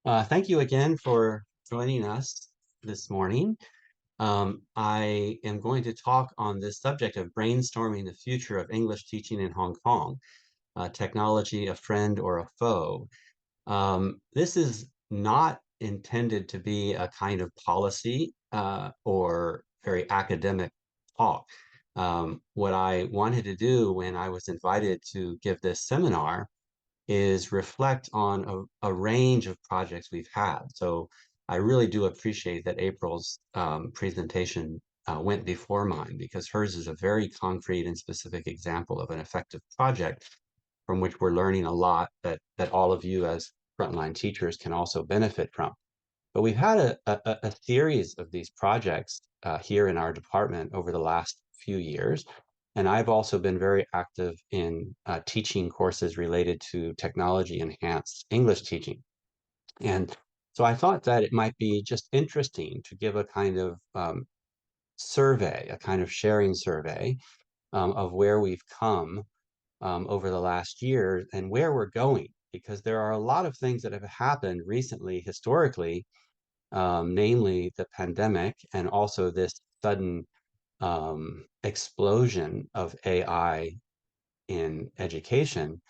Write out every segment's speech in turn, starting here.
Thank you again for joining us this morning. I am going to talk on this subject of brainstorming the future of English teaching in Hong Kong, technology, a friend or a foe. This is not intended to be a kind of policy or very academic talk. What I wanted to do when I was invited to give this seminar is reflect on a range of projects we've had. So I really do appreciate that April's presentation went before mine because hers is a very concrete and specific example of an effective project from which we're learning a lot that all of you as frontline teachers can also benefit from. But we've had a series of these projects here in our department over the last few years. And I've also been very active in teaching courses related to technology enhanced English teaching. And so I thought that it might be just interesting to give a kind of survey, a kind of sharing survey of where we've come over the last year and where we're going, because there are a lot of things that have happened recently, historically, namely the pandemic and also this sudden explosion of AI in education,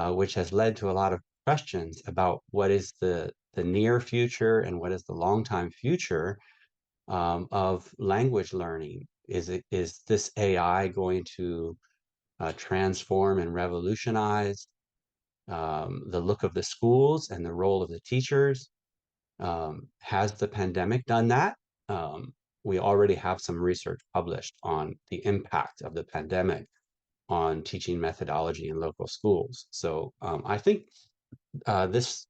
which has led to a lot of questions about what is the near future and what is the long time future of language learning. Is this AI going to transform and revolutionize the look of the schools and the role of the teachers? Has the pandemic done that? We already have some research published on the impact of the pandemic on teaching methodology in local schools. So I think this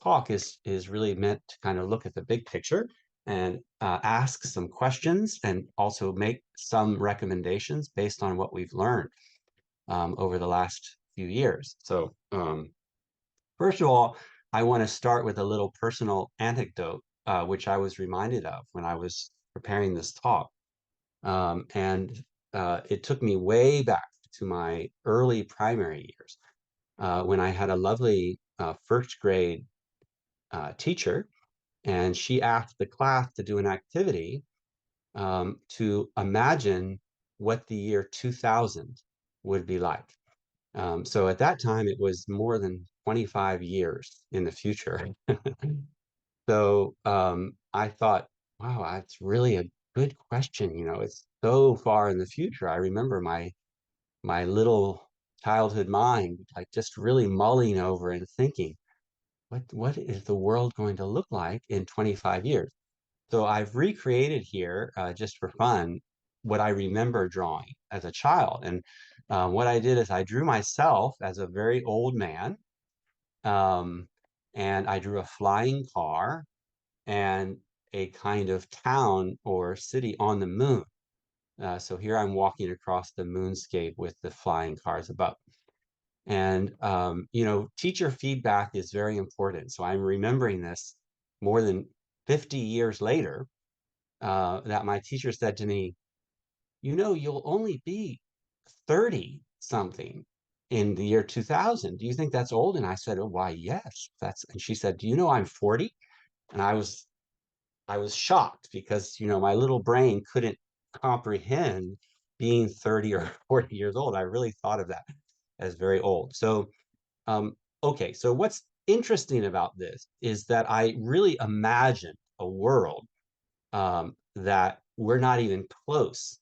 talk is really meant to kind of look at the big picture and ask some questions and also make some recommendations based on what we've learned over the last few years. So first of all, I want to start with a little personal anecdote, which I was reminded of when I was preparing this talk. And it took me way back to my early primary years when I had a lovely first grade teacher, and she asked the class to do an activity to imagine what the year 2000 would be like. So at that time, it was more than 25 years in the future. So I thought, wow, that's really a good question. You know, it's so far in the future. I remember my little childhood mind like just really mulling over and thinking, what is the world going to look like in 25 years? So I've recreated here just for fun what I remember drawing as a child. And what I did is I drew myself as a very old man, um, and I drew a flying car and a kind of town or city on the moon. So here I'm walking across the moonscape with the flying cars above. And, teacher feedback is very important. So I'm remembering this more than 50 years later, that my teacher said to me, you'll only be 30 something in the year 2000. Do you think that's old? And I said, oh, why, yes. And she said, do you know I'm 40? And I was shocked because, my little brain couldn't comprehend being 30 or 40 years old. I really thought of that as very old. So, okay, so what's interesting about this is that I really imagined a world that we're not even close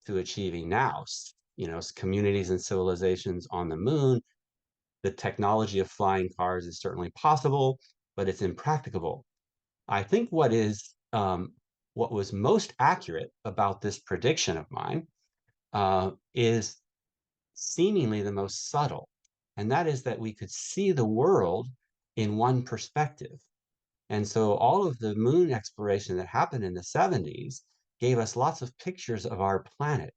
to achieving now. Communities and civilizations on the moon. The technology of flying cars is certainly possible, but it's impracticable. I think what was most accurate about this prediction of mine is seemingly the most subtle, and that is that we could see the world in one perspective. And so all of the moon exploration that happened in the 70s gave us lots of pictures of our planet.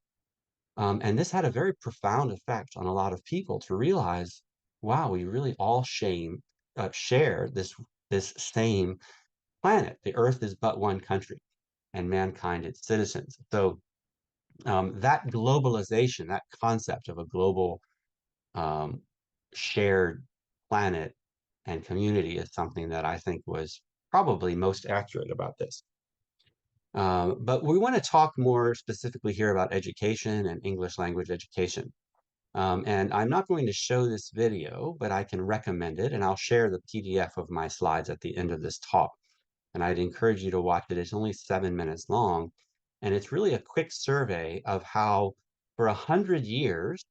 And this had a very profound effect on a lot of people to realize, wow, we really all share this same planet. The Earth is but one country, and mankind its citizens. So that globalization, that concept of a global um, shared planet and community is something that I think was probably most accurate about this. But we want to talk more specifically here about education and English language education. And I'm not going to show this video, but I can recommend it, and I'll share the PDF of my slides at the end of this talk. And I'd encourage you to watch it. It's only 7 minutes long, and it's really a quick survey of how, for 100 years,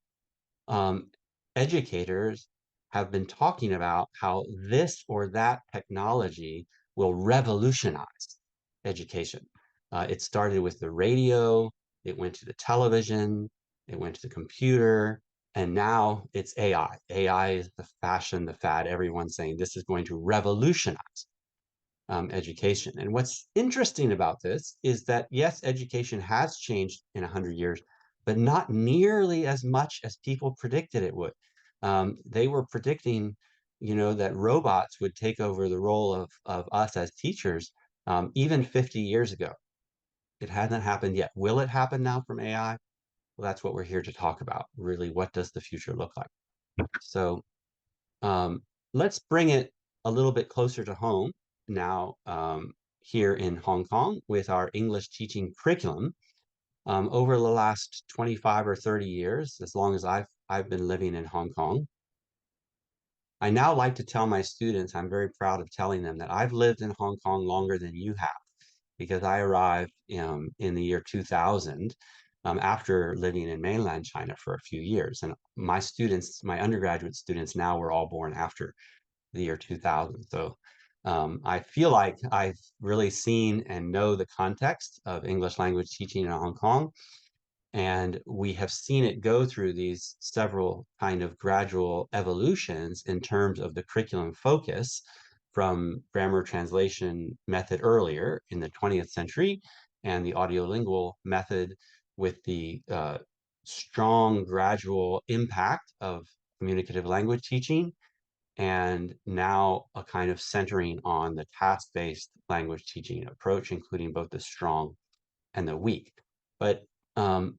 um, educators have been talking about how this or that technology will revolutionize education. It started with the radio, it went to the television, it went to the computer, and now it's AI. AI is the fashion, the fad. Everyone's saying this is going to revolutionize education. And what's interesting about this is that, yes, education has changed in 100 years, but not nearly as much as people predicted it would. They were predicting, that robots would take over the role of us as teachers even 50 years ago. It hasn't happened yet. Will it happen now from AI? Well, that's what we're here to talk about. Really, what does the future look like? So um, let's bring it a little bit closer to home now here in Hong Kong with our English teaching curriculum. Over the last 25 or 30 years, as long as I've been living in Hong Kong, I now like to tell my students, I'm very proud of telling them that I've lived in Hong Kong longer than you have, because I arrived in the year 2000 after living in mainland China for a few years. And my students, my undergraduate students now were all born after the year 2000. So I feel like I've really seen and know the context of English language teaching in Hong Kong. And we have seen it go through these several kind of gradual evolutions in terms of the curriculum focus from grammar translation method earlier in the 20th century and the audiolingual method with the strong gradual impact of communicative language teaching, and now a kind of centering on the task-based language teaching approach, including both the strong and the weak. But um,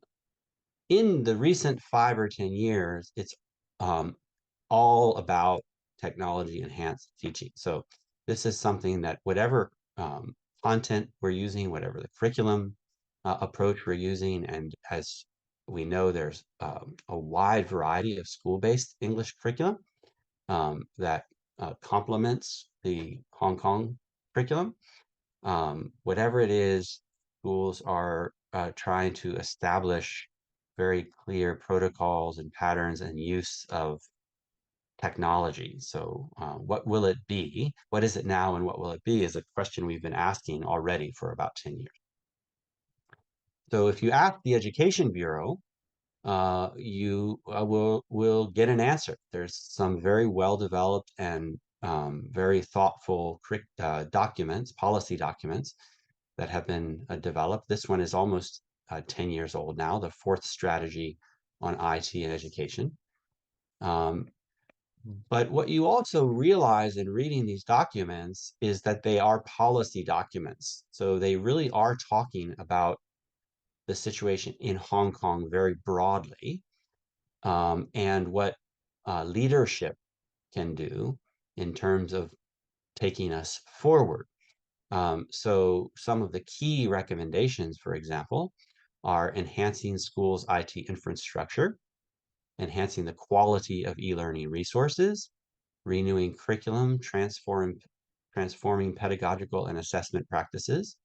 in the recent 5 or 10 years, it's um, all about technology enhanced teaching. So this is something that whatever content we're using, whatever the curriculum approach we're using, and as we know, there's a wide variety of school-based English curriculum that complements the Hong Kong curriculum. Whatever it is, schools are trying to establish very clear protocols and patterns and use of technology. So, what will it be? What is it now, and what will it be? Is a question we've been asking already for about 10 years. So, if you ask the Education Bureau, you will get an answer. There's some very well developed and very thoughtful documents, policy documents that have been developed. This one is almost 10 years old now, the fourth strategy on IT and education. Um, but what you also realize in reading these documents is that they are policy documents. So they really are talking about the situation in Hong Kong very broadly, and what leadership can do in terms of taking us forward. So some of the key recommendations, for example, are enhancing schools' IT infrastructure, enhancing the quality of e-learning resources, renewing curriculum, transforming pedagogical and assessment practices,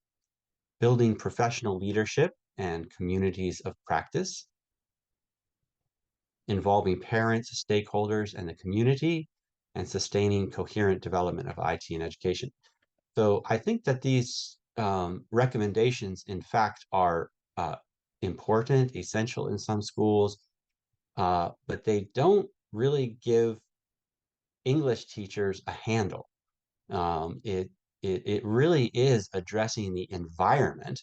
building professional leadership and communities of practice, involving parents, stakeholders, and the community, and sustaining coherent development of IT and education. So I think that these recommendations, in fact, are important, essential in some schools, but they don't really give English teachers a handle. It really is addressing the environment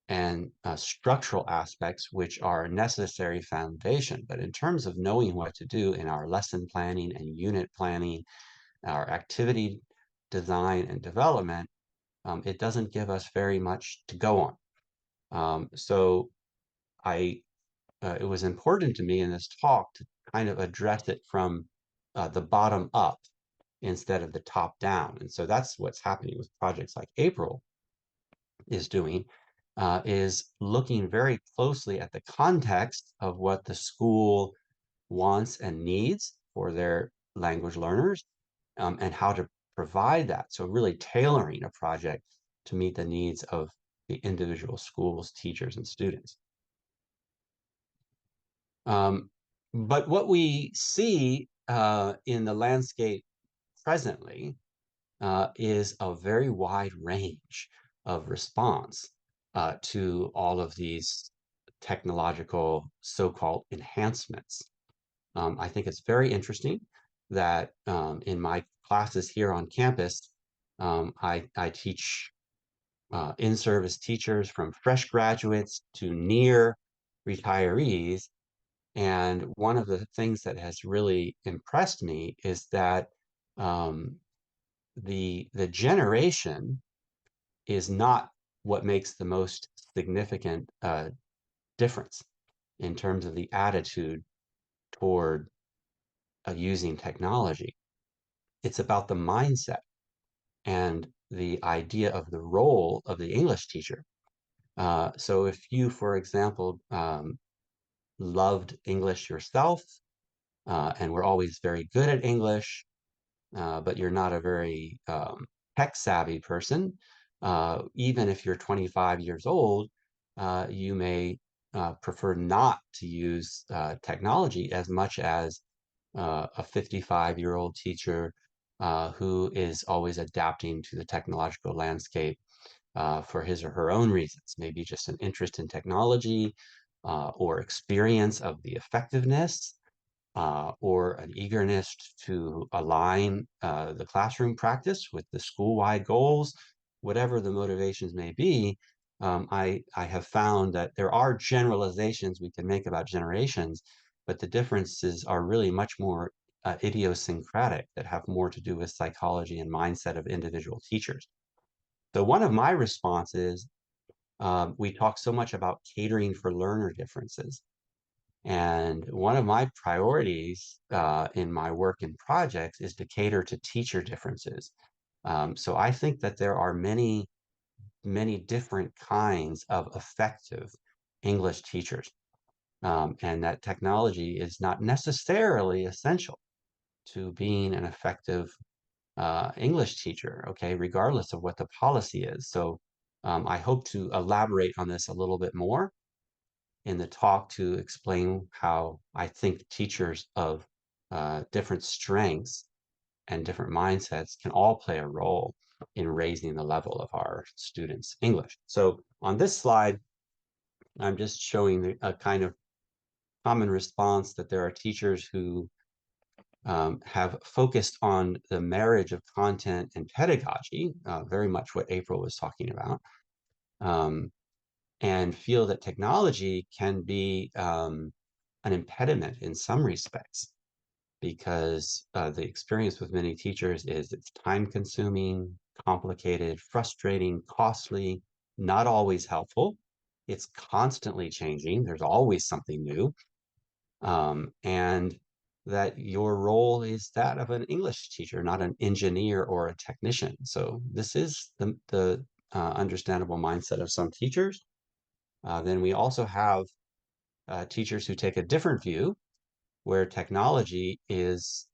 and structural aspects, which are a necessary foundation. But in terms of knowing what to do in our lesson planning and unit planning, our activity design and development, it doesn't give us very much to go on. So it was important to me in this talk to kind of address it from the bottom up instead of the top down. And so that's what's happening with projects like April is doing, is looking very closely at the context of what the school wants and needs for their language learners, and how to provide that. So really tailoring a project to meet the needs of the individual schools, teachers, and students. Um, but what we see in the landscape presently is a very wide range of response to all of these technological so-called enhancements. I think it's very interesting that in my classes here on campus, I teach in-service teachers from fresh graduates to near retirees. And one of the things that has really impressed me is that um, the generation is not what makes the most significant difference in terms of the attitude toward using technology. It's about the mindset and the idea of the role of the English teacher. So if you, for example, loved English yourself and were always very good at English, but you're not a very tech savvy person, even if you're 25 years old, you may prefer not to use technology as much as a 55-year-old teacher who is always adapting to the technological landscape for his or her own reasons, maybe just an interest in technology or experience of the effectiveness or an eagerness to align the classroom practice with the school-wide goals, whatever the motivations may be. I have found that there are generalizations we can make about generations, but the differences are really much more idiosyncratic that have more to do with psychology and mindset of individual teachers. So one of my responses, we talk so much about catering for learner differences. And one of my priorities in my work in projects is to cater to teacher differences. So I think that there are many, many different kinds of effective English teachers, and that technology is not necessarily essential to being an effective English teacher, okay, regardless of what the policy is. So I hope to elaborate on this a little bit more in the talk to explain how I think teachers of different strengths and different mindsets can all play a role in raising the level of our students' English. So on this slide, I'm just showing a kind of common response that there are teachers who have focused on the marriage of content and pedagogy, very much what April was talking about, um, and feel that technology can be an impediment in some respects because the experience with many teachers is it's time consuming, complicated, frustrating, costly, not always helpful. It's constantly changing. There's always something new. And that your role is that of an English teacher, not an engineer or a technician. So this is the understandable mindset of some teachers. Then we also have teachers who take a different view, where technology is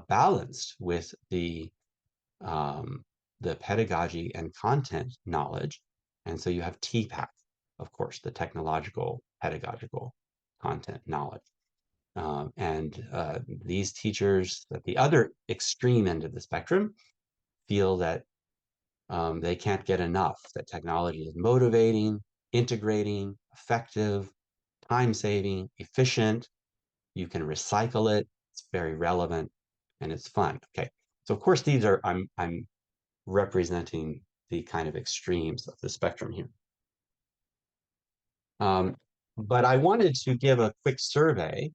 balanced with um, the pedagogy and content knowledge. And so you have TPAC, of course, the technological pedagogical content knowledge. And these teachers at the other extreme end of the spectrum feel that they can't get enough, that technology is motivating, integrating, effective, time-saving, efficient. You can recycle it. It's very relevant and it's fun. Okay. So of course, these are, I'm representing the kind of extremes of the spectrum here. Um, but I wanted to give a quick survey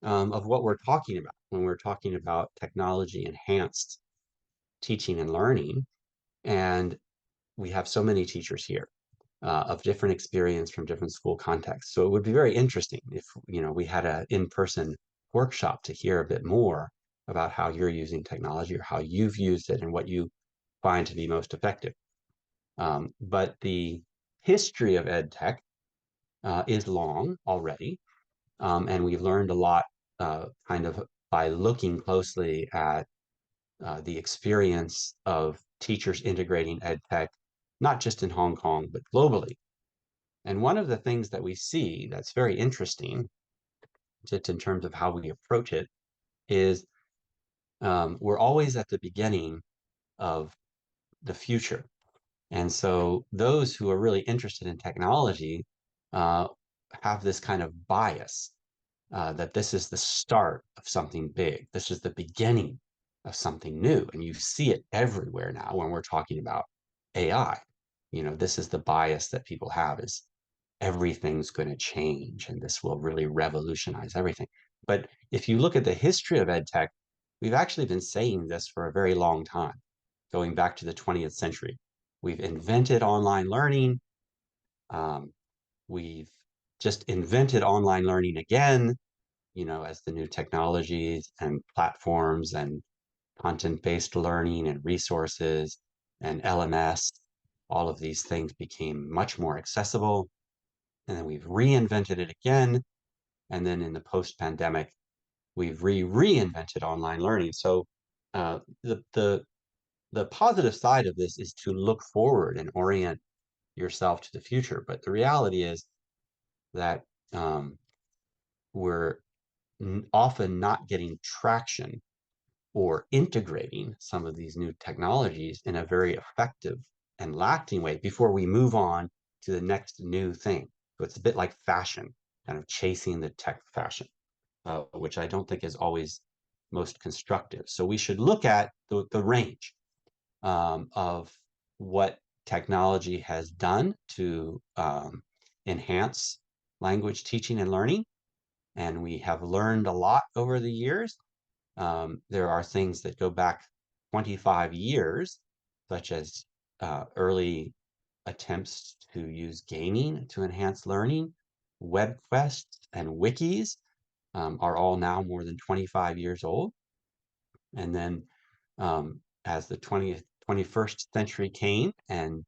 of what we're talking about when we're talking about technology enhanced teaching and learning. And we have so many teachers here of different experience from different school contexts. So it would be very interesting if we had an in-person workshop to hear a bit more about how you're using technology or how you've used it and what you find to be most effective. But the history of ed tech is long already, and we've learned a lot kind of by looking closely at the experience of teachers integrating ed tech, not just in Hong Kong, but globally. And one of the things that we see that's very interesting, just in terms of how we approach it, is we're always at the beginning of the future. And so those who are really interested in technology uh, have this kind of bias that this is the start of something big. This is the beginning of something new. And you see it everywhere now when we're talking about AI. This is the bias that people have is everything's going to change and this will really revolutionize everything. But if you look at the history of ed tech, we've actually been saying this for a very long time, going back to the 20th century. We've invented online learning. Um, we've just invented online learning again, as the new technologies and platforms and content-based learning and resources and LMS, all of these things became much more accessible. And then we've reinvented it again. And then in the post-pandemic, we've reinvented online learning. So the positive side of this is to look forward and orient yourself to the future. But the reality is that we're often not getting traction or integrating some of these new technologies in a very effective and lasting way before we move on to the next new thing. So it's a bit like fashion, kind of chasing the tech fashion, which I don't think is always most constructive. So we should look at the range of what technology has done to enhance language teaching and learning. And we have learned a lot over the years. There are things that go back 25 years, such as early attempts to use gaming to enhance learning. Web quests and wikis are all now more than 25 years old. And then as the 20th, 21st century came and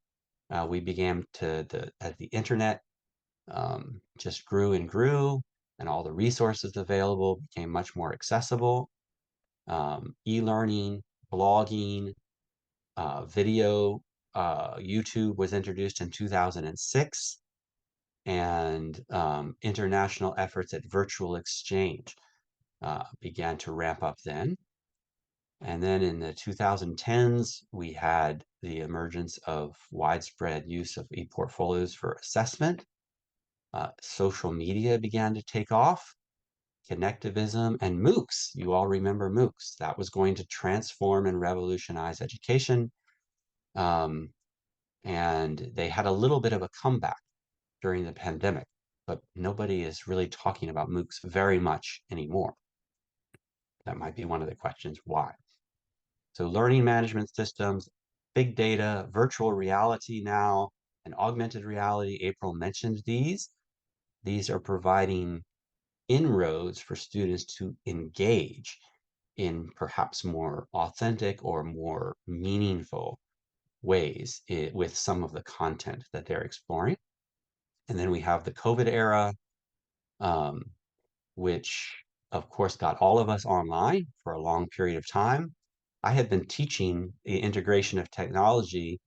we began as the internet just grew and grew and all the resources available became much more accessible. E-learning, blogging, video, YouTube was introduced in 2006, and international efforts at virtual exchange began to ramp up then. And then in the 2010s, we had the emergence of widespread use of e-portfolios for assessment. Social media began to take off, connectivism, and MOOCs. You all remember MOOCs. That was going to transform and revolutionize education. Um, and they had a little bit of a comeback during the pandemic, but nobody is really talking about MOOCs very much anymore. That might be one of the questions, why? So learning management systems, big data, virtual reality now, and augmented reality, April mentioned these. These are providing inroads for students to engage in perhaps more authentic or more meaningful ways with some of the content that they're exploring. And then we have the COVID era, um, which of course got all of us online for a long period of time. I had been teaching the integration of technology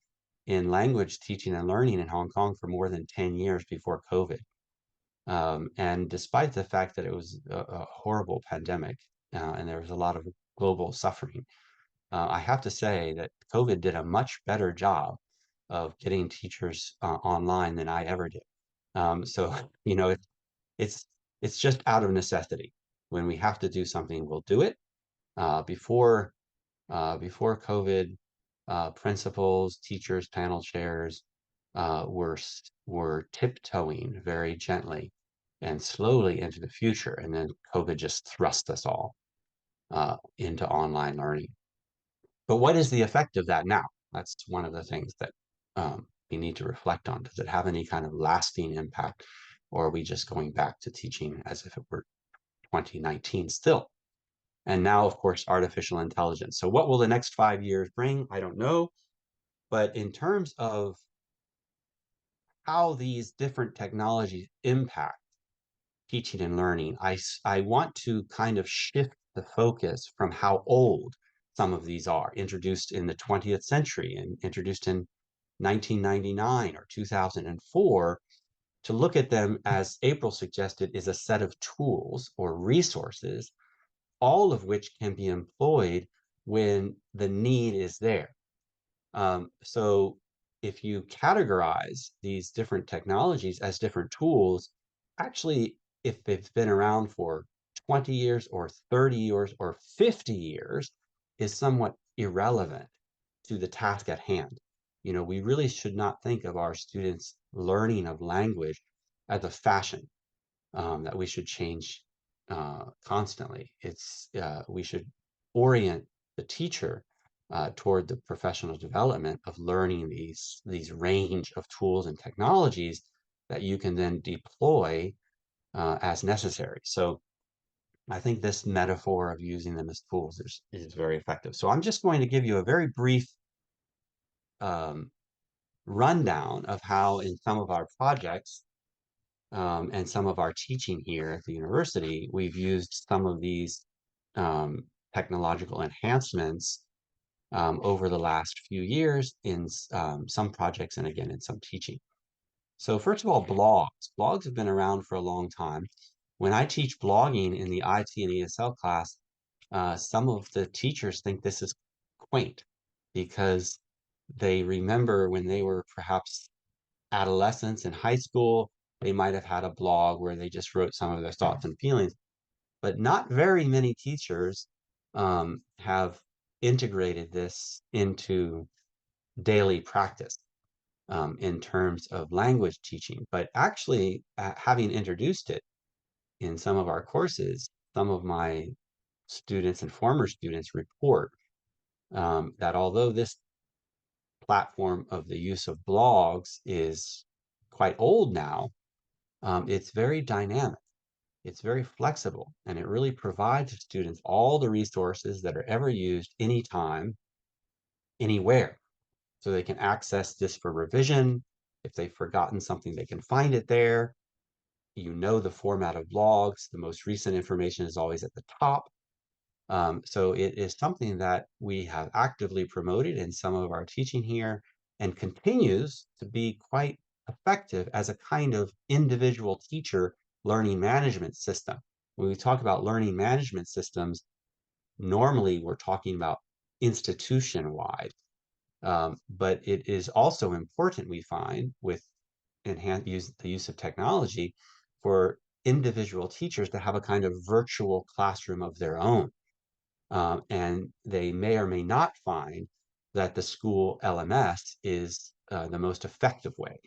in language teaching and learning in Hong Kong for more than 10 years before COVID. And despite the fact that it was a horrible pandemic and there was a lot of global suffering, I have to say that COVID did a much better job of getting teachers online than I ever did. So, it's it's just out of necessity. When we have to do something, we'll do it. Before before COVID, principals, teachers, panel chairs were tiptoeing very gently and slowly into the future, and then COVID just thrust us all into online learning. But what is the effect of that now? That's one of the things that we need to reflect on. Does it have any kind of lasting impact, or are we just going back to teaching as if it were 2019 still? And now, of course, artificial intelligence. So what will the next 5 years bring? I don't know. But in terms of how these different technologies impact teaching and learning, I want to kind of shift the focus from how old some of these are, introduced in the 20th century and introduced in 1999 or 2004, to look at them, as April suggested, is a set of tools or resources, all of which can be employed when the need is there. So if you categorize these different technologies as different tools, actually, if they've been around for 20 years or 30 years or 50 years, is somewhat irrelevant to the task at hand. We really should not think of our students' learning of language as a fashion that we should change constantly. We should orient the teacher toward the professional development of learning these range of tools and technologies that you can then deploy as necessary. So I think this metaphor of using them as tools is very effective. So I'm just going to give you a very brief um, rundown of how in some of our projects and some of our teaching here at the university, we've used some of these um, technological enhancements over the last few years in some projects and again in some teaching. So first of all, blogs. Blogs have been around for a long time. When I teach blogging in the IT and ESL class, some of the teachers think this is quaint because they remember when they were perhaps adolescents in high school, they might have had a blog where they just wrote some of their thoughts and feelings, but not very many teachers have integrated this into daily practice in terms of language teaching. But actually, having introduced it in some of our courses, some of my students and former students report that although this platform of the use of blogs is quite old now, it's very dynamic. It's very flexible, and it really provides students all the resources that are ever used anytime, anywhere. So they can access this for revision. If they've forgotten something, they can find it there. The format of blogs. The most recent information is always at the top. So it is something that we have actively promoted in some of our teaching here and continues to be quite effective as a kind of individual teacher learning management system. When we talk about learning management systems, normally we're talking about institution-wide, but it is also important, we find, with the use of technology for individual teachers to have a kind of virtual classroom of their own, and they may or may not find that the school LMS is the most effective way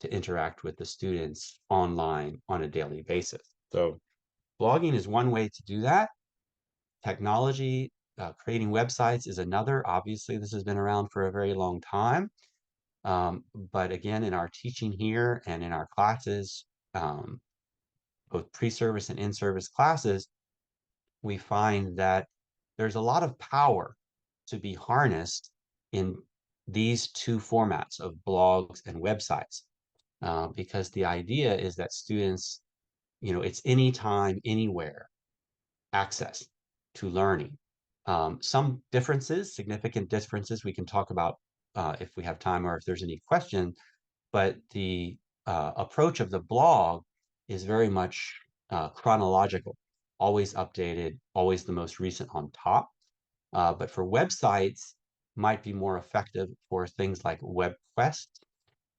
to interact with the students online on a daily basis. So blogging is one way to do that. Technology, creating websites is another. Obviously, this has been around for a very long time. But again, in our teaching here and in our classes, both pre-service and in-service classes, we find that there's a lot of power to be harnessed in these two formats of blogs and websites, because the idea is that students, it's anytime, anywhere access to learning. Some differences, significant differences, we can talk about if we have time or if there's any question, but the approach of the blog is very much chronological, always updated, always the most recent on top. But for websites, might be more effective for things like WebQuest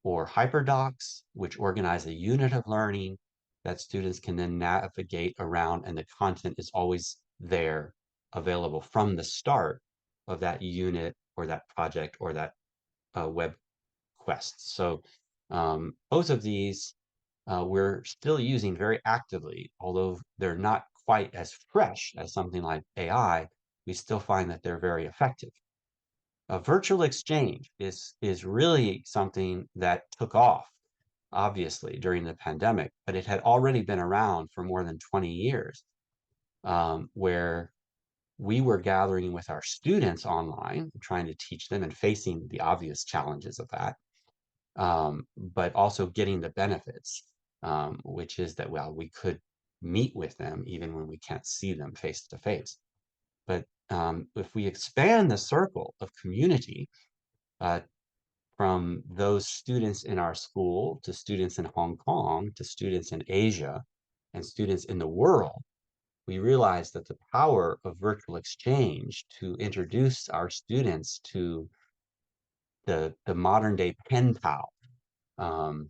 or HyperDocs, which organize a unit of learning that students can then navigate around, and the content is always there, available from the start of that unit or that project or that web quest. So both of these we're still using very actively, although they're not quite as fresh as something like AI. We still find that they're very effective. A virtual exchange is really something that took off, obviously, during the pandemic, but it had already been around for more than 20 years, where we were gathering with our students online, trying to teach them and facing the obvious challenges of that, but also getting the benefits, which is that, well, we could meet with them even when we can't see them face to face. But if we expand the circle of community uh, from those students in our school to students in Hong Kong to students in Asia and students in the world, we realize that the power of virtual exchange to introduce our students to the modern day pen pal um,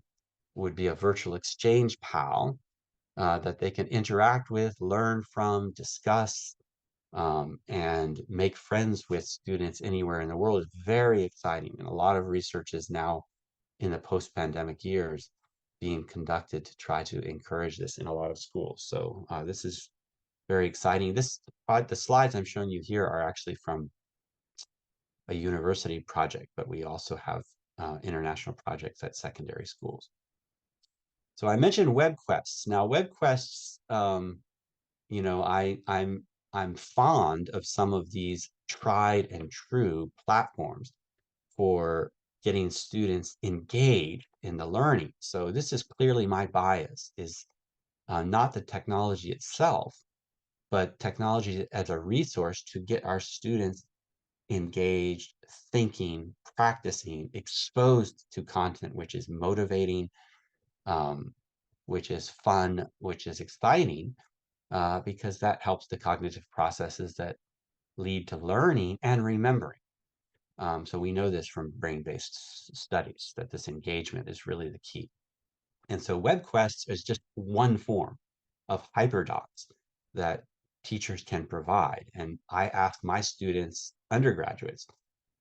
would be a virtual exchange pal that they can interact with, learn from, discuss, and make friends with students anywhere in the world is very exciting. And a lot of research is now in the post-pandemic years being conducted to try to encourage this in a lot of schools. So this is very exciting. The slides I'm showing you here are actually from a university project, but we also have international projects at secondary schools. So I mentioned web quests. Now, web quests, you know, I'm fond of some of these tried and true platforms for getting students engaged in the learning. So this is clearly my bias, is not the technology itself, but technology as a resource to get our students engaged, thinking, practicing, exposed to content which is motivating, um, which is fun, which is exciting, because that helps the cognitive processes that lead to learning and remembering. So we know this from brain-based studies that this engagement is really the key. And so WebQuest is just one form of hyperdocs that teachers can provide. And I ask my students, undergraduates,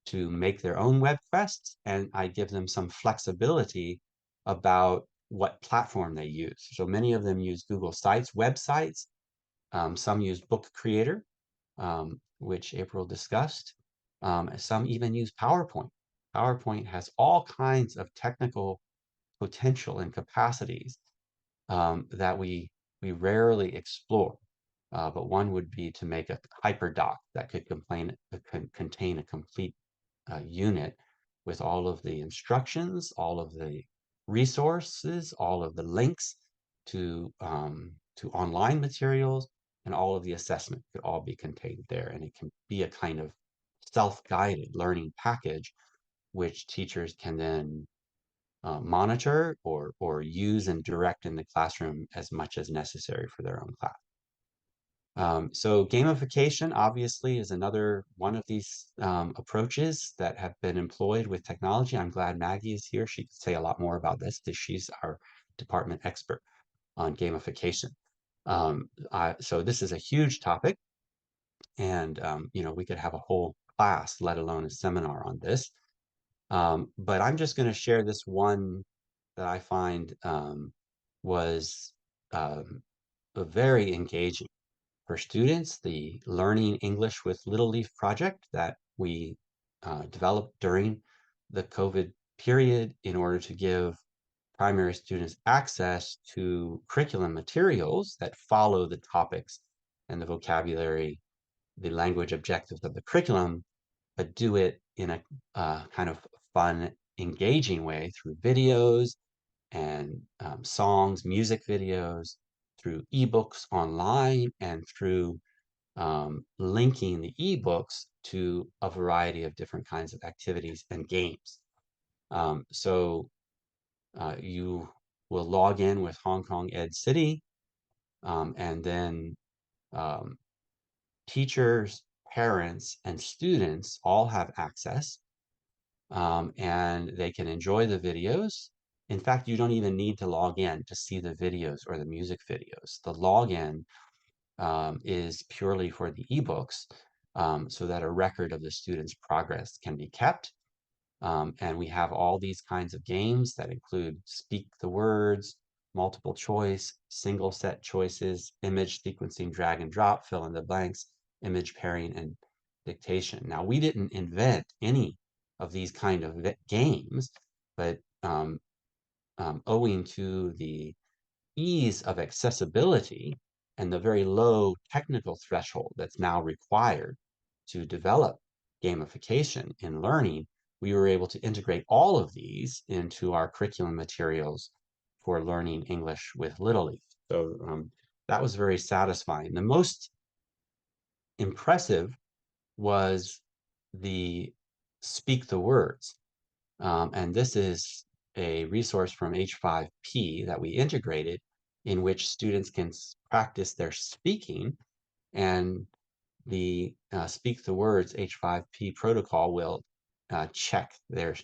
to make their own web quests, and I give them some flexibility about what platform they use. So many of them use Google Sites, websites. Some use Book Creator, which April discussed. Some even use PowerPoint. PowerPoint has all kinds of technical potential and capacities that we rarely explore. But one would be to make a hyperdoc that could contain a complete unit with all of the instructions, all of the resources, all of the links to online materials, and all of the assessment could all be contained there. And it can be a kind of self-guided learning package, which teachers can then monitor or use and direct in the classroom as much as necessary for their own class. So gamification obviously is another one of these approaches that have been employed with technology. I'm glad Maggie is here. She could say a lot more about this because she's our department expert on gamification. So this is a huge topic, and you know, we could have a whole class, let alone a seminar on this. But I'm just going to share this one that I find was very engaging for students, the Learning English with Little Leaf project that we developed during the COVID period in order to give primary students access to curriculum materials that follow the topics and the vocabulary, the language objectives of the curriculum, but do it in a kind of fun, engaging way through videos and songs, music videos, through ebooks online, and through linking the ebooks to a variety of different kinds of activities and games. So you will log in with Hong Kong Ed City, and then um, teachers, parents, and students all have access, and they can enjoy the videos. In fact, you don't even need to log in to see the videos or the music videos. The login is purely for the ebooks, so that a record of the student's progress can be kept. And we have all these kinds of games that include speak the words, multiple choice, single set choices, image sequencing, drag and drop, fill in the blanks, image pairing, and dictation. Now, we didn't invent any of these kind of games, but owing to the ease of accessibility and the very low technical threshold that's now required to develop gamification in learning, we were able to integrate all of these into our curriculum materials for learning English with Little Leaf. So that was very satisfying. The most impressive was the Speak the Words. And this is a resource from H5P that we integrated in which students can practice their speaking, and the Speak the Words H5P protocol will check their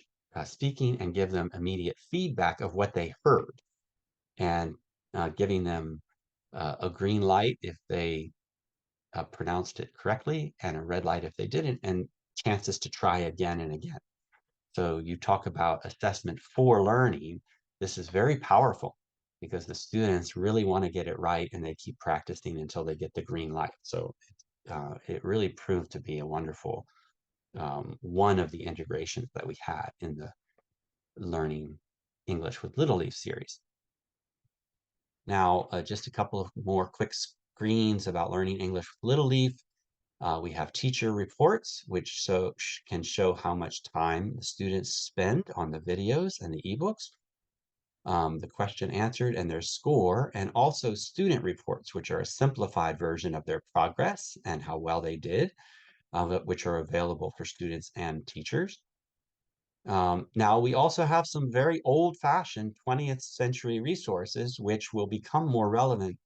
speaking and give them immediate feedback of what they heard, and giving them a green light if they pronounced it correctly and a red light if they didn't, and chances to try again and again. So you talk about assessment for learning. This is very powerful because the students really want to get it right and they keep practicing until they get the green light. So it really proved to be a wonderful one of the integrations that we had in the Learning English with Little Leaf series. Now, just a couple of more quick screens about learning English with Little Leaf. We have teacher reports, which can show how much time the students spend on the videos and the ebooks, the question answered and their score, and also student reports, which are a simplified version of their progress and how well they did, which are available for students and teachers. Now, we also have some very old-fashioned 20th century resources, which will become more relevant.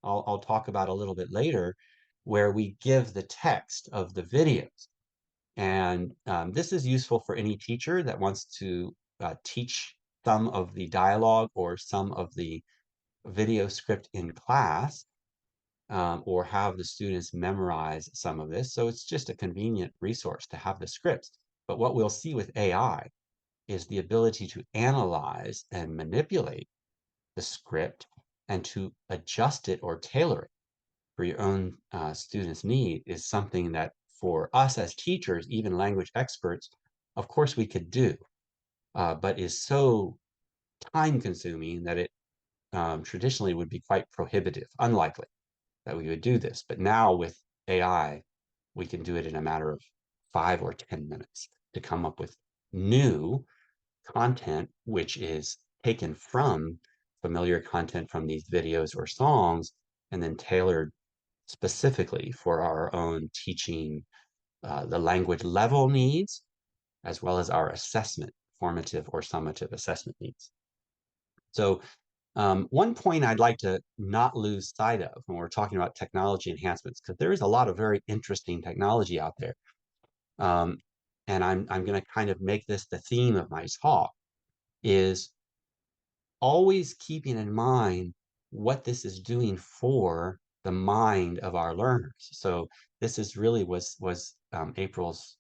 I'll talk about a little bit later, where we give the text of the videos. And this is useful for any teacher that wants to teach some of the dialogue or some of the video script in class, or have the students memorize some of this. So it's just a convenient resource to have the scripts. But what we'll see with AI is the ability to analyze and manipulate the script and to adjust it or tailor it for your own students' need is something that for us as teachers, even language experts, of course we could do, but is so time consuming that it traditionally would be quite prohibitive, unlikely that we would do this. But now with AI, we can do it in a matter of 5 or 10 minutes to come up with new content, which is taken from familiar content from these videos or songs and then tailored specifically for our own teaching, the language level needs, as well as our assessment, formative or summative assessment needs. So one point I'd like to not lose sight of when we're talking about technology enhancements, because there is a lot of very interesting technology out there. Um, and I'm going to kind of make this the theme of my talk, is always keeping in mind what this is doing for the mind of our learners. So this is really was April's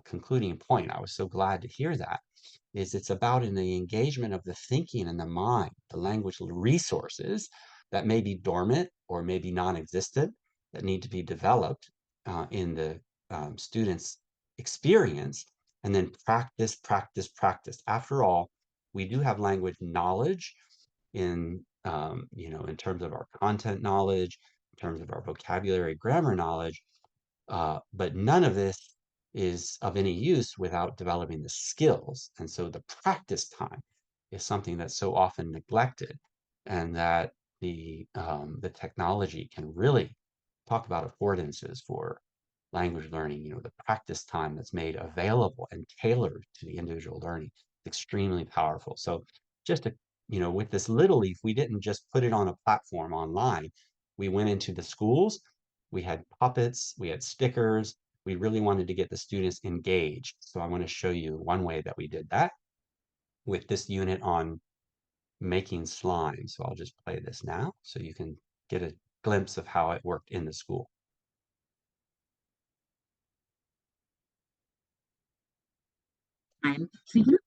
concluding point. I was so glad to hear that. Is it's about in the engagement of the thinking and the mind, the language resources that may be dormant or maybe non-existent that need to be developed in the students' experience, and then practice, practice, practice. After all, we do have language knowledge in in terms of our content knowledge, in terms of our vocabulary, grammar knowledge, but none of this is of any use without developing the skills. And so the practice time is something that's so often neglected, and that the technology can really talk about affordances for language learning. The practice time that's made available and tailored to the individual learning is extremely powerful. So just to, with this Little Leaf, we didn't just put it on a platform online. We went into the schools, we had puppets, we had stickers. We really wanted to get the students engaged. So I want to show you one way that we did that with this unit on making slime. So I'll just play this now so you can get a glimpse of how it worked in the school. Time. Mhm.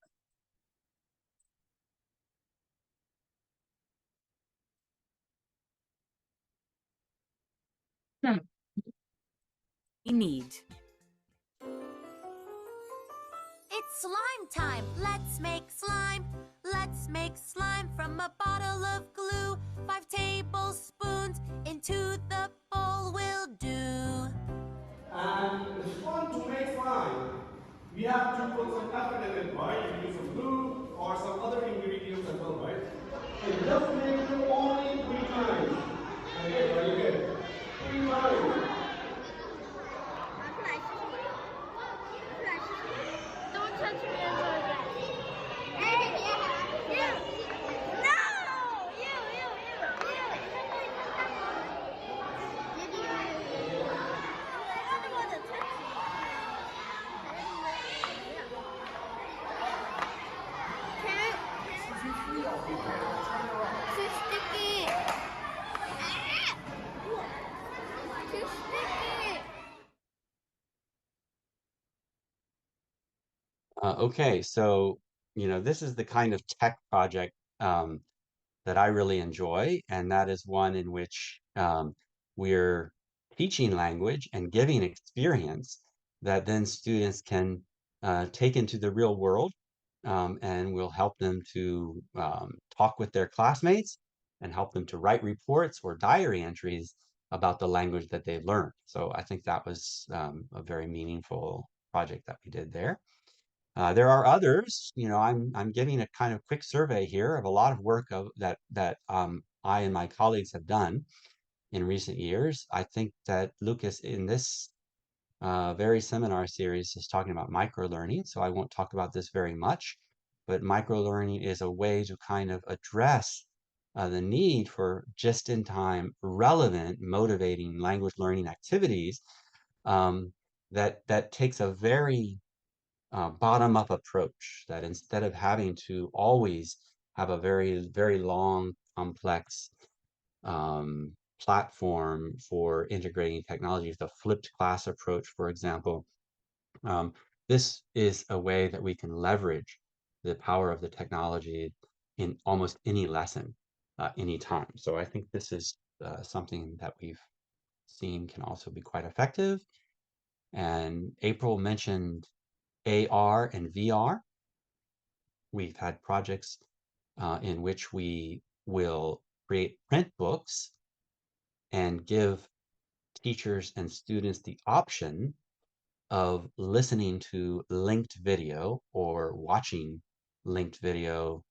Hmm. We need. It's slime time. Let's make slime. Let's Let's make slime from a bottle of glue. 5 tablespoons into the bowl will do. And it's fun to make slime. We have to put some effort in it, right? You use some glue or some other ingredients as well, right? And just make it only 3 times. Okay, very good. 3 times. Don't touch me until I get it. Too sticky. Too sticky. Okay, so this is the kind of tech project that I really enjoy, and that is one in which we're teaching language and giving experience that then students can take into the real world, and will help them to talk with their classmates and help them to write reports or diary entries about the language that they've learned. So I think that was a very meaningful project that we did there. There are others. I'm giving a kind of quick survey here of a lot of work that I and my colleagues have done in recent years. I think that Lucas in this very seminar series is talking about microlearning, so I won't talk about this very much. But microlearning is a way to kind of address the need for just-in-time, relevant, motivating language learning activities that takes a very bottom-up approach, that instead of having to always have a very, very long, complex platform for integrating technologies, the flipped class approach, for example, um, this is a way that we can leverage the power of the technology in almost any lesson, anytime. So I think this is something that we've seen can also be quite effective. And April mentioned AR and VR. We've had projects in which we will create print books and give teachers and students the option of listening to linked video or watching linked video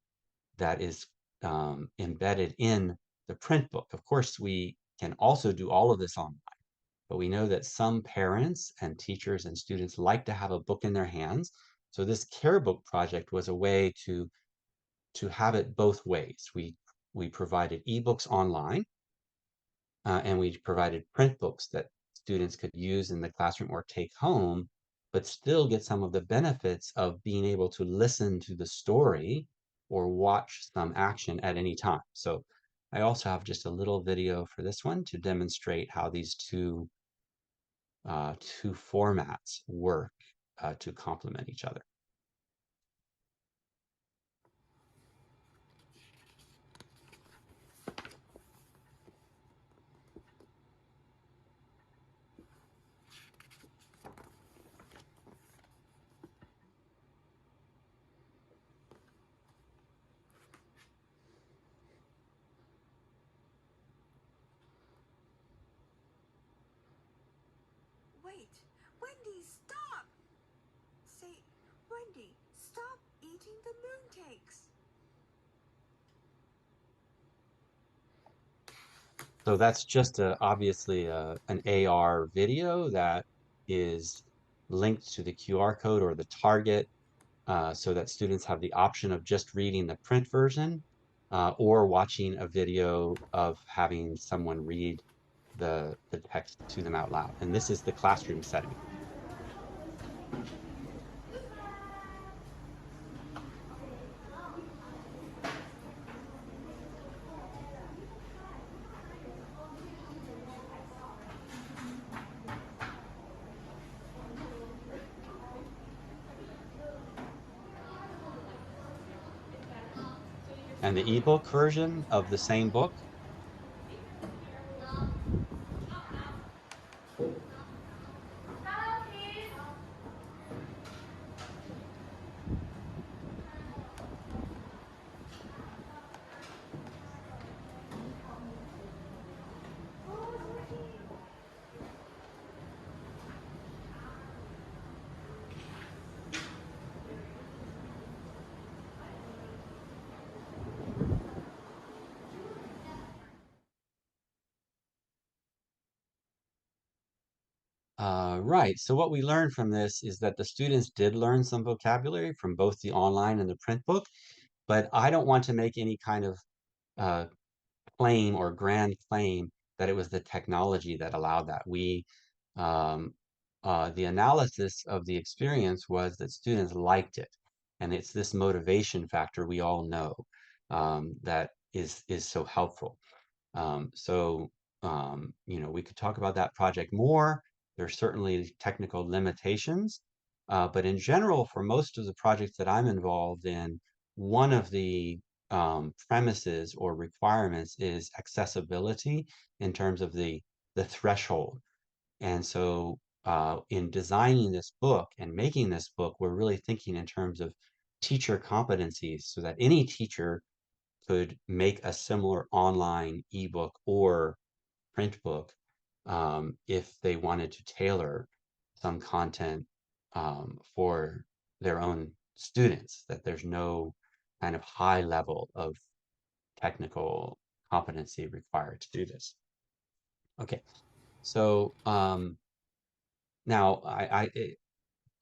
that is embedded in the print book. Of course, we can also do all of this online, but we know that some parents and teachers and students like to have a book in their hands. So this care book project was a way to have it both ways. We provided ebooks online, and we provided print books that students could use in the classroom or take home, but still get some of the benefits of being able to listen to the story or watch some action at any time. So I also have just a little video for this one to demonstrate how these two formats work to complement each other. Wait, Wendy, stop! Say, Wendy, stop eating the mooncakes. So that's just obviously an AR video that is linked to the QR code or the target, so that students have the option of just reading the print version, or watching a video of having someone read the text to them out loud. And this is the classroom setting. And the ebook version of the same book Right. So what we learned from this is that the students did learn some vocabulary from both the online and the print book, but I don't want to make any kind of uh, claim or grand claim that it was the technology that allowed that. Um, the analysis of the experience was that students liked it, and it's this motivation factor we all know that is so helpful. So, we could talk about that project more. There's certainly technical limitations, but in general, for most of the projects that I'm involved in, one of the premises or requirements is accessibility in terms of the threshold. And so, in designing this book and making this book, we're really thinking in terms of teacher competencies so that any teacher could make a similar online ebook or print book if they wanted to tailor some content for their own students, that there's no kind of high level of technical competency required to do this. Okay, so now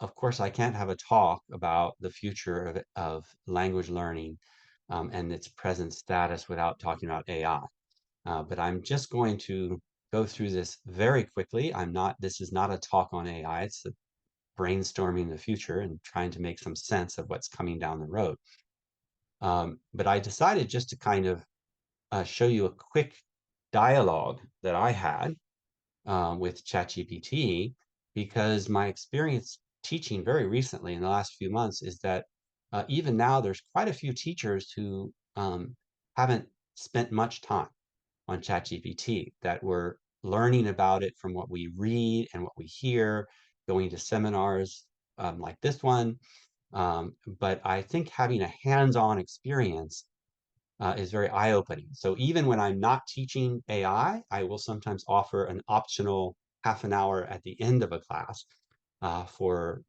of course, I can't have a talk about the future of language learning and its present status without talking about AI. But I'm just going to go through this very quickly. This is not a talk on AI. It's a brainstorming the future and trying to make some sense of what's coming down the road. But I decided just to kind of show you a quick dialogue that I had with ChatGPT, because my experience teaching very recently in the last few months is that even now there's quite a few teachers who haven't spent much time on ChatGPT, that we're learning about it from what we read and what we hear, going to seminars like this one. But I think having a hands-on experience is very eye-opening. So even when I'm not teaching AI, I will sometimes offer an optional half an hour at the end of a class for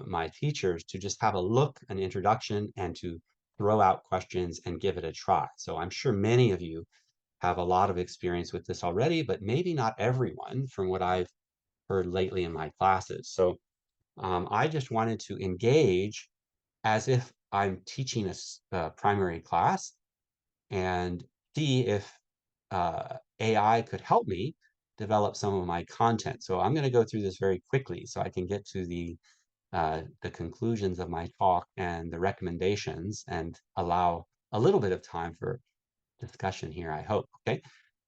my teachers to just have a look, an introduction, and to throw out questions and give it a try. So I'm sure many of you have a lot of experience with this already, but maybe not everyone from what I've heard lately in my classes. So I just wanted to engage as if I'm teaching a primary class and see if AI could help me develop some of my content. So I'm going to go through this very quickly so I can get to the conclusions of my talk and the recommendations and allow a little bit of time for discussion here, I hope. Okay.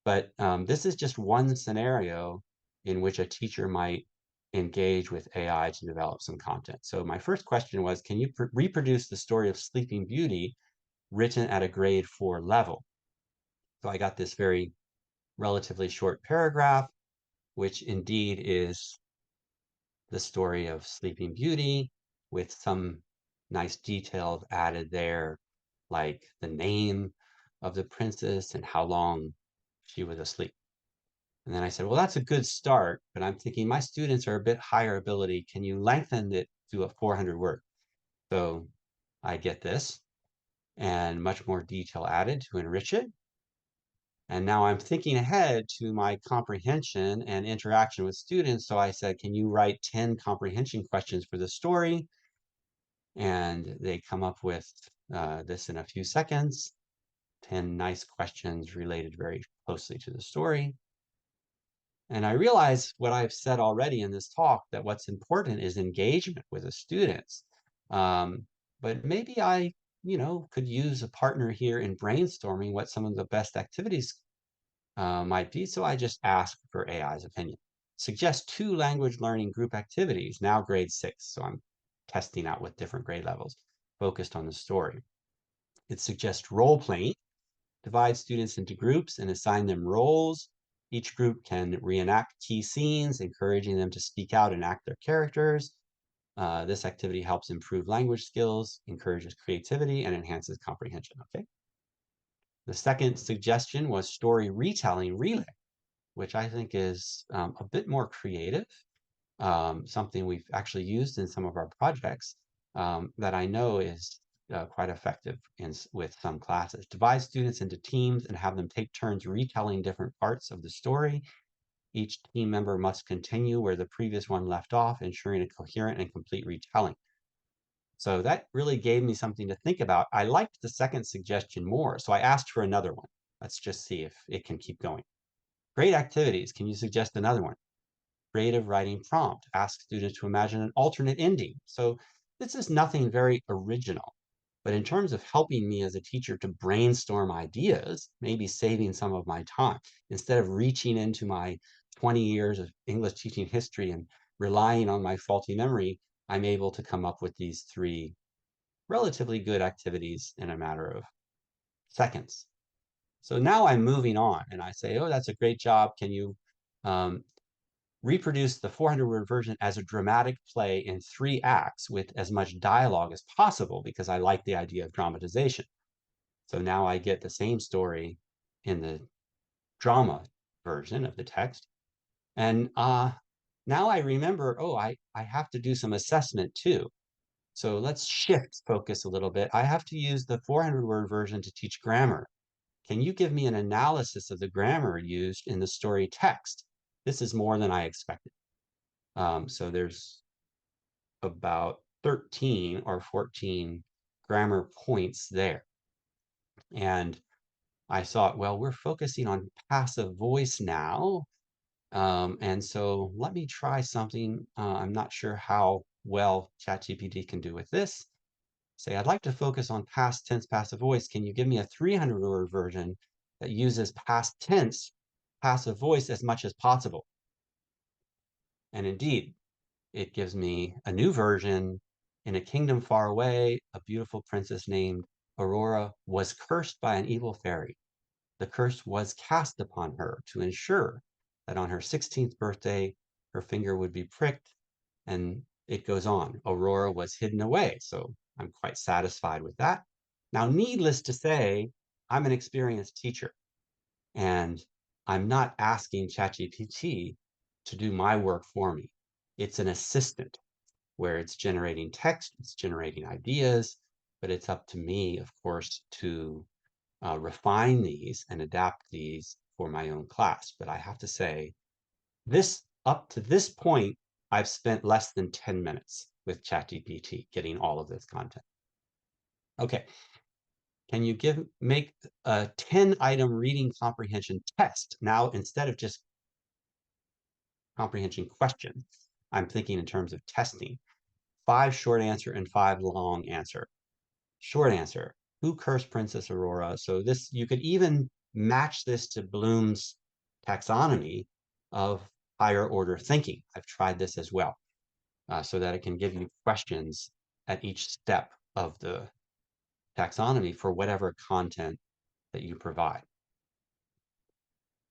But this is just one scenario in which a teacher might engage with AI to develop some content. So my first question was, can you reproduce the story of Sleeping Beauty written at a grade 4 level? So I got this very relatively short paragraph, which indeed is the story of Sleeping Beauty with some nice details added there, like the name of the princess and how long she was asleep. And then I said, well, that's a good start, but I'm thinking my students are a bit higher ability. Can you lengthen it to a 400 word? So I get this and much more detail added to enrich it. And now I'm thinking ahead to my comprehension and interaction with students. So I said, can you write 10 comprehension questions for the story? And they come up with this in a few seconds, 10 nice questions related very closely to the story. And I realize what I've said already in this talk, that what's important is engagement with the students. But maybe I, could use a partner here in brainstorming what some of the best activities might be. So I just asked for AI's opinion. Suggest 2 language learning group activities, now grade 6. So I'm testing out with different grade levels focused on the story. It suggests role playing, divide students into groups and assign them roles. Each group can reenact key scenes, encouraging them to speak out and act their characters. This activity helps improve language skills, encourages creativity, and enhances comprehension. Okay. The second suggestion was story retelling relay, which I think is a bit more creative, something we've actually used in some of our projects that I know is quite effective with some classes. Divide students into teams and have them take turns retelling different parts of the story. Each team member must continue where the previous one left off, ensuring a coherent and complete retelling. So that really gave me something to think about. I liked the second suggestion more, so I asked for another one. Let's just see if it can keep going. Great activities. Can you suggest another one? Creative writing prompt. Ask students to imagine an alternate ending. So this is nothing very original. But in terms of helping me as a teacher to brainstorm ideas, maybe saving some of my time, instead of reaching into my 20 years of English teaching history and relying on my faulty memory, I'm able to come up with these three relatively good activities in a matter of seconds. So now I'm moving on and I say, oh, that's a great job. Can you um, reproduce the 400-word version as a dramatic play in 3 acts with as much dialogue as possible, because I like the idea of dramatization. So now I get the same story in the drama version of the text. And now I remember, oh, I have to do some assessment too. So let's shift focus a little bit. I have to use the 400-word version to teach grammar. Can you give me an analysis of the grammar used in the story text? This is more than I expected. So there's about 13 or 14 grammar points there. And I thought, well, we're focusing on passive voice now. And so let me try something. I'm not sure how well ChatGPT can do with this. Say, I'd like to focus on past tense passive voice. Can you give me a 300-word version that uses past tense passive voice as much as possible? And indeed, it gives me a new version. In a kingdom far away, a beautiful princess named Aurora was cursed by an evil fairy. The curse was cast upon her to ensure that on her 16th birthday, her finger would be pricked, and it goes on. Aurora was hidden away, so I'm quite satisfied with that. Now, needless to say, I'm an experienced teacher, and I'm not asking ChatGPT to do my work for me. It's an assistant where it's generating text, it's generating ideas, but it's up to me, of course, to refine these and adapt these for my own class. But I have to say, up to this point, I've spent less than 10 minutes with ChatGPT getting all of this content. Okay, can you make a 10-item reading comprehension test? Now, instead of just comprehension questions, I'm thinking in terms of testing. 5 short answer and 5 long answer. Short answer, who cursed Princess Aurora? So this, you could even match this to Bloom's taxonomy of higher order thinking. I've tried this as well, so that it can give you questions at each step of the taxonomy for whatever content that you provide.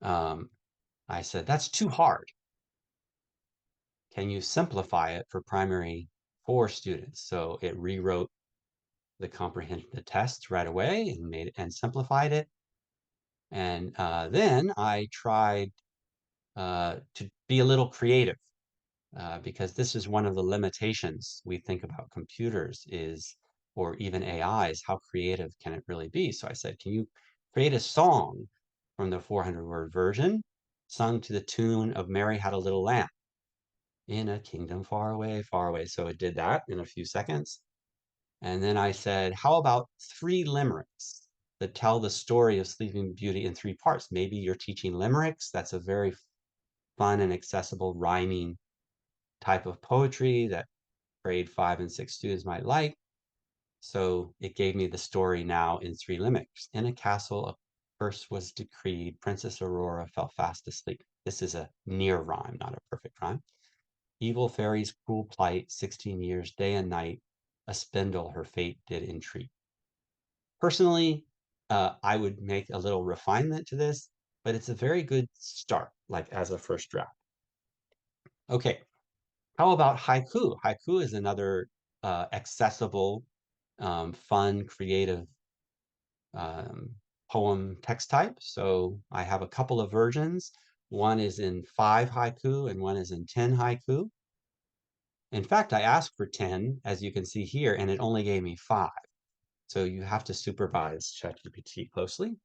I said, that's too hard. Can you simplify it for primary 4 students? So it rewrote the comprehension test right away and made it and simplified it. And then I tried to be a little creative, because this is one of the limitations we think about computers is, or even AIs, how creative can it really be? So I said, can you create a song from the 400-word version sung to the tune of Mary Had a Little Lamb in a kingdom far away, far away. So it did that in a few seconds. And then I said, how about 3 limericks that tell the story of Sleeping Beauty in 3 parts? Maybe you're teaching limericks. That's a very fun and accessible rhyming type of poetry that grade 5 and 6 students might like. So it gave me the story now in 3 limericks. In a castle, a curse was decreed. Princess Aurora fell fast asleep. This is a near rhyme, not a perfect rhyme. Evil fairy's cruel plight, 16 years, day and night, a spindle her fate did entreat. Personally, I would make a little refinement to this, but it's a very good start, like as a first draft. Okay, how about haiku? Haiku is another accessible, fun, creative poem text type. So I have a couple of versions. One is in 5 haiku and one is in 10 haiku. In fact, I asked for 10, as you can see here, and it only gave me 5. So you have to supervise ChatGPT closely.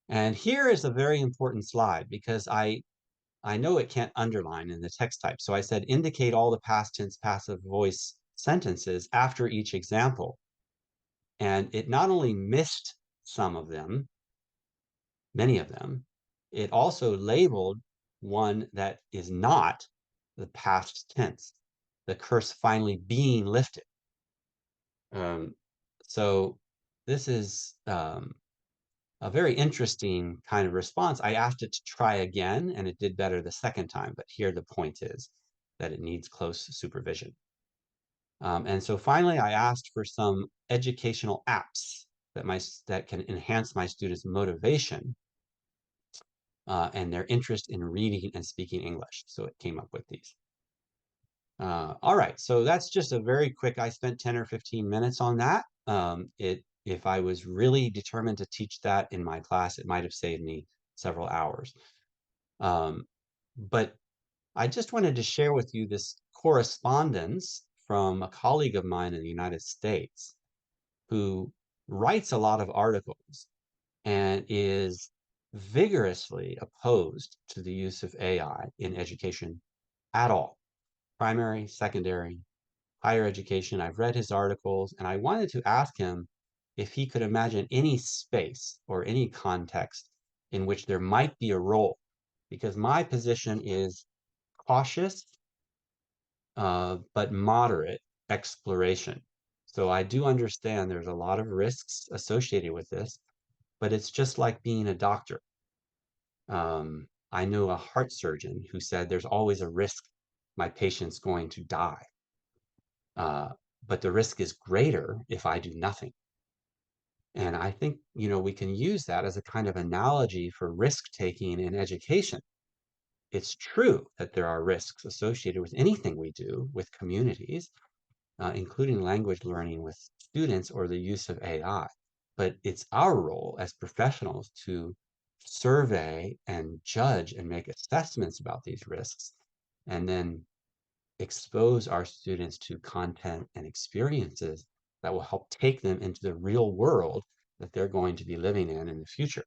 And here is a very important slide because I I know it can't underline in the text type. So I said, indicate all the past tense passive voice sentences after each example. And it not only missed some of them, many of them, it also labeled one that is not the past tense, the curse finally being lifted. So this is a very interesting kind of response. I asked it to try again, and it did better the second time. But here the point is that it needs close supervision. And so finally, I asked for some educational apps that can enhance my students' motivation and their interest in reading and speaking English. So it came up with these. All right, so that's just a very quick, I spent 10 or 15 minutes on that. If I was really determined to teach that in my class, it might have saved me several hours. But I just wanted to share with you this correspondence from a colleague of mine in the United States who writes a lot of articles and is vigorously opposed to the use of AI in education at all, primary, secondary, higher education. I've read his articles, and I wanted to ask him if he could imagine any space or any context in which there might be a role, because my position is cautious but moderate exploration. So I do understand there's a lot of risks associated with this, but it's just like being a doctor. I knew a heart surgeon who said there's always a risk my patient's going to die. But the risk is greater if I do nothing. And I think, we can use that as a kind of analogy for risk taking in education. It's true that there are risks associated with anything we do with communities, including language learning with students or the use of AI. But it's our role as professionals to survey and judge and make assessments about these risks, and then expose our students to content and experiences that will help take them into the real world that they're going to be living in the future.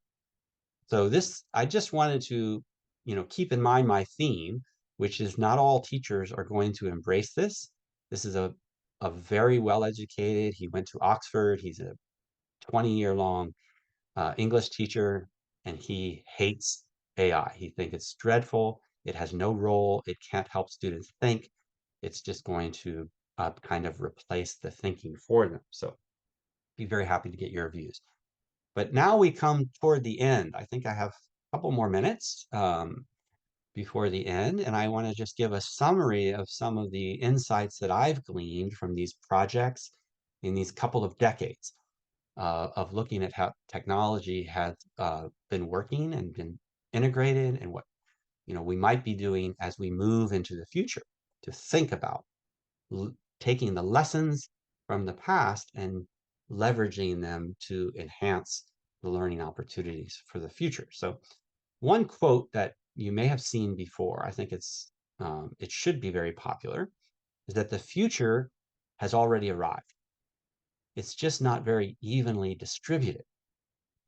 So I just wanted to, keep in mind my theme, which is not all teachers are going to embrace this. This is a very well-educated, he went to Oxford, he's a 20-year-long English teacher, and he hates AI. He thinks it's dreadful. It has no role. It can't help students think. It's just going to kind of replace the thinking for them. So be very happy to get your views. But now we come toward the end. I think I have a couple more minutes before the end, and I want to just give a summary of some of the insights that I've gleaned from these projects in these couple of decades of looking at how technology has been working and been integrated, and what we might be doing as we move into the future, to think about taking the lessons from the past and leveraging them to enhance the learning opportunities for the future. So one quote that you may have seen before, I think it should be very popular, is that the future has already arrived. It's just not very evenly distributed.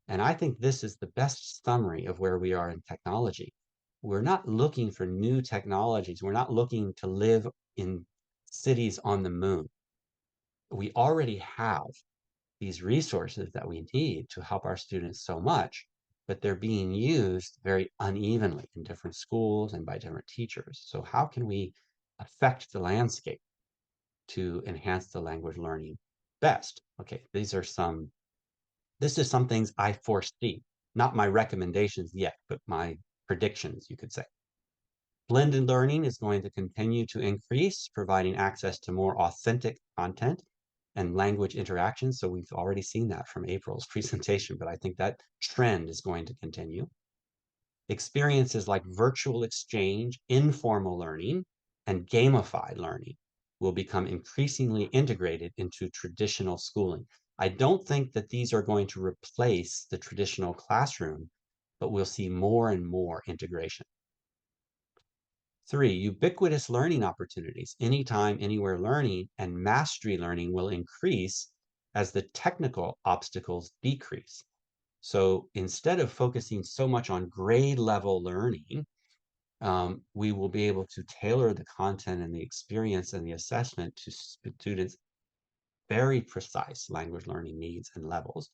And I think this is the best summary of where we are in technology. We're not looking for new technologies. We're not looking to live in cities on the moon. We already have these resources that we need to help our students so much, but they're being used very unevenly in different schools and by different teachers. So how can we affect the landscape to enhance the language learning best? Okay, this is some things I foresee, not my recommendations yet, but my predictions, you could say. Blended learning is going to continue to increase, providing access to more authentic content and language interactions. So we've already seen that from April's presentation, but I think that trend is going to continue. Experiences like virtual exchange, informal learning, and gamified learning will become increasingly integrated into traditional schooling. I don't think that these are going to replace the traditional classroom, but we'll see more and more integration. 3, ubiquitous learning opportunities. Anytime, anywhere learning and mastery learning will increase as the technical obstacles decrease. So instead of focusing so much on grade level learning, we will be able to tailor the content and the experience and the assessment to students' very precise language learning needs and levels.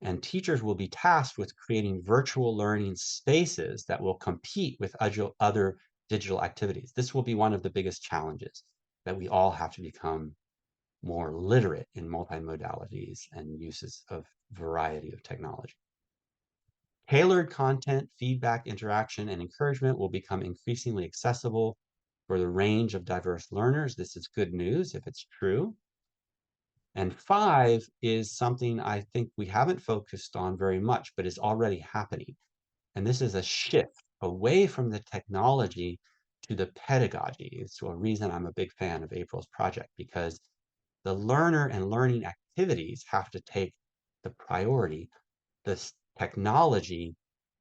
And teachers will be tasked with creating virtual learning spaces that will compete with other digital activities. This will be one of the biggest challenges, that we all have to become more literate in multimodalities and uses of variety of technology. Tailored content, feedback, interaction, and encouragement will become increasingly accessible for the range of diverse learners. This is good news if it's true. And 5 is something I think we haven't focused on very much, but is already happening. And this is a shift away from the technology to the pedagogy. It's a reason I'm a big fan of April's project, because the learner and learning activities have to take the priority. This technology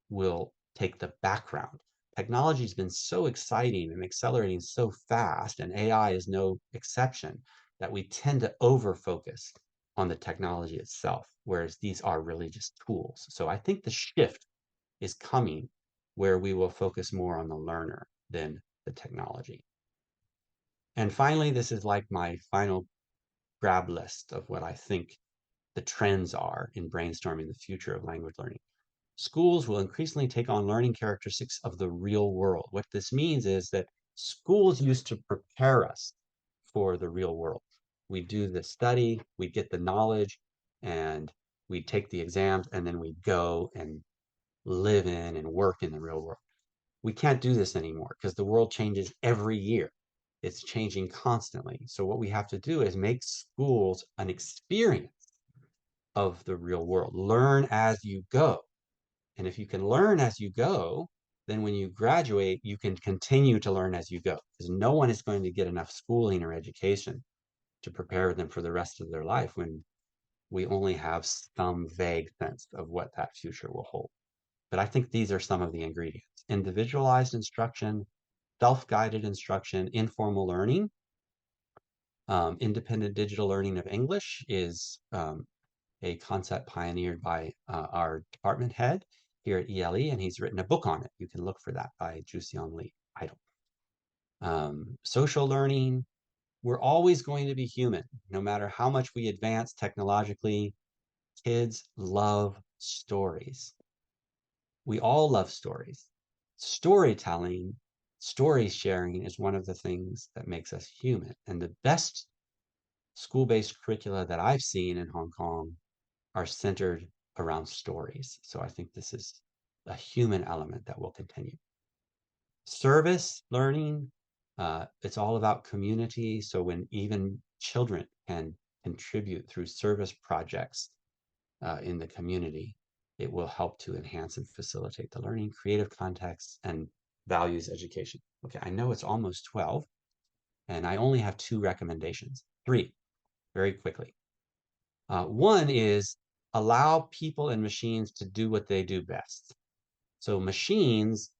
will take the background. Technology has been so exciting and accelerating so fast, and AI is no exception, that we tend to over focus on the technology itself, whereas these are really just tools. So I think the shift is coming where we will focus more on the learner than the technology. And finally, this is like my final grab list of what I think the trends are in brainstorming the future of language learning. Schools will increasingly take on learning characteristics of the real world. What this means is that schools used to prepare us for the real world. We do the study, we get the knowledge, and we take the exams, and then we go and live in and work in the real world. We can't do this anymore because the world changes every year. It's changing constantly. So what we have to do is make schools an experience of the real world. Learn as you go. And if you can learn as you go, then when you graduate, you can continue to learn as you go, because no one is going to get enough schooling or education to prepare them for the rest of their life when we only have some vague sense of what that future will hold. But I think these are some of the ingredients: individualized instruction, self-guided instruction, informal learning. Independent digital learning of English is a concept pioneered by our department head here at ELE, and he's written a book on it. You can look for that by Juseong Lee Idle. Social learning, we're always going to be human. No matter how much we advance technologically, kids love stories. We all love stories. Storytelling, story sharing is one of the things that makes us human. And the best school-based curricula that I've seen in Hong Kong are centered around stories. So I think this is a human element that will continue. Service learning, it's all about community. So when even children can contribute through service projects in the community, it will help to enhance and facilitate the learning, creative contexts, and values education. Okay, I know it's almost 12, and I only have 2 recommendations. 3, very quickly. One is allow people and machines to do what they do best. So machines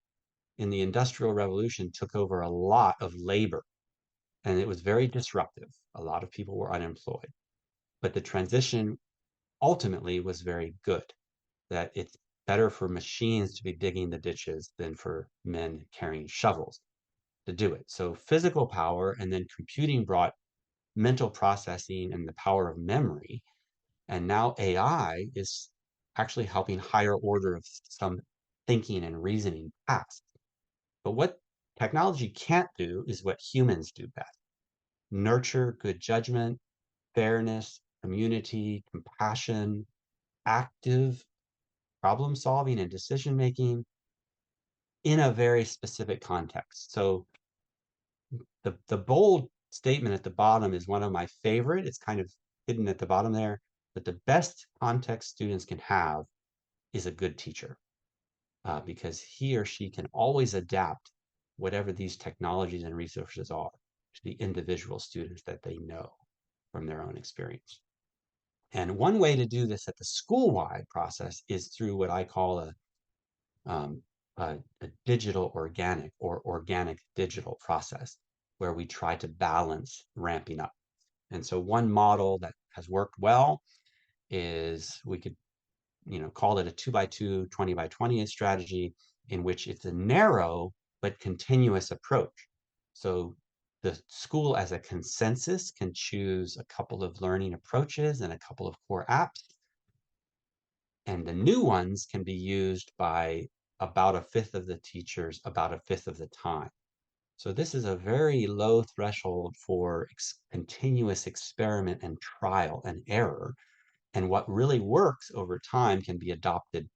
in the Industrial Revolution took over a lot of labor, and it was very disruptive. A lot of people were unemployed. But the transition ultimately was very good, that it's better for machines to be digging the ditches than for men carrying shovels to do it. So physical power, and then computing brought mental processing and the power of memory. And now AI is actually helping higher order of some thinking and reasoning tasks. But what technology can't do is what humans do best: nurture good judgment, fairness, community, compassion, active problem solving and decision making in a very specific context. So the bold statement at the bottom is one of my favorite. It's kind of hidden at the bottom there, but the best context students can have is a good teacher, because he or she can always adapt whatever these technologies and resources are to the individual students that they know from their own experience. And one way to do this at the school-wide process is through what I call a digital organic or organic digital process, where we try to balance ramping up. And so one model that has worked well is, we could call it a 2x2, 20x20 strategy, in which it's a narrow but continuous approach. So the school as a consensus can choose a couple of learning approaches and a couple of core apps. And the new ones can be used by about a fifth of the teachers about a fifth of the time. So this is a very low threshold for continuous experiment and trial and error. And what really works over time can be adopted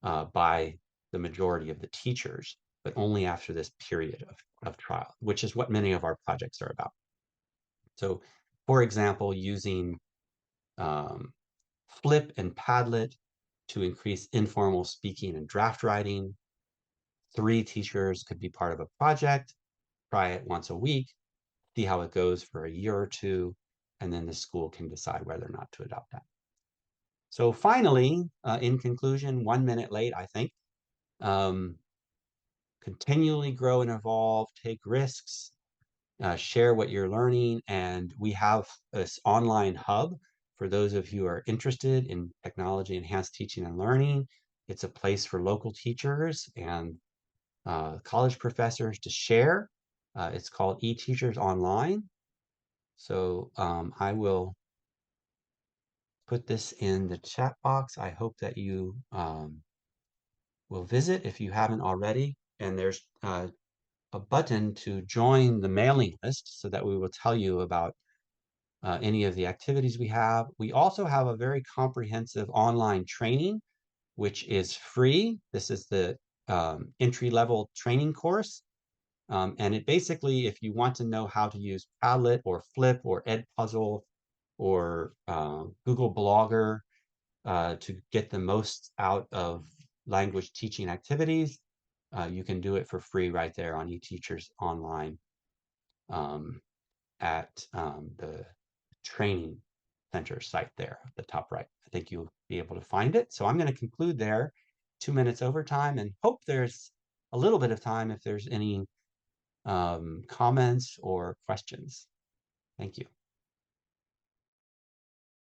by the majority of the teachers, but only after this period of trial, which is what many of our projects are about. So, for example, using Flip and Padlet to increase informal speaking and draft writing. 3 teachers could be part of a project, try it once a week, see how it goes for a year or two, and then the school can decide whether or not to adopt that. So finally, in conclusion, 1 minute late, I think, continually grow and evolve, take risks, share what you're learning, and we have this online hub for those of you who are interested in technology enhanced teaching and learning. It's a place for local teachers and college professors to share. It's called eTeachers Online. So I will put this in the chat box. I hope that you will visit if you haven't already. And there's a button to join the mailing list so that we will tell you about any of the activities we have. We also have a very comprehensive online training, which is free. This is the entry-level training course. And it basically, if you want to know how to use Padlet or Flip or Edpuzzle or Google Blogger to get the most out of language teaching activities, you can do it for free right there on eTeachers Online at the training center site there at the top right. I think you'll be able to find it. So I'm going to conclude there, 2 minutes overtime, and hope there's a little bit of time if there's any comments or questions. Thank you.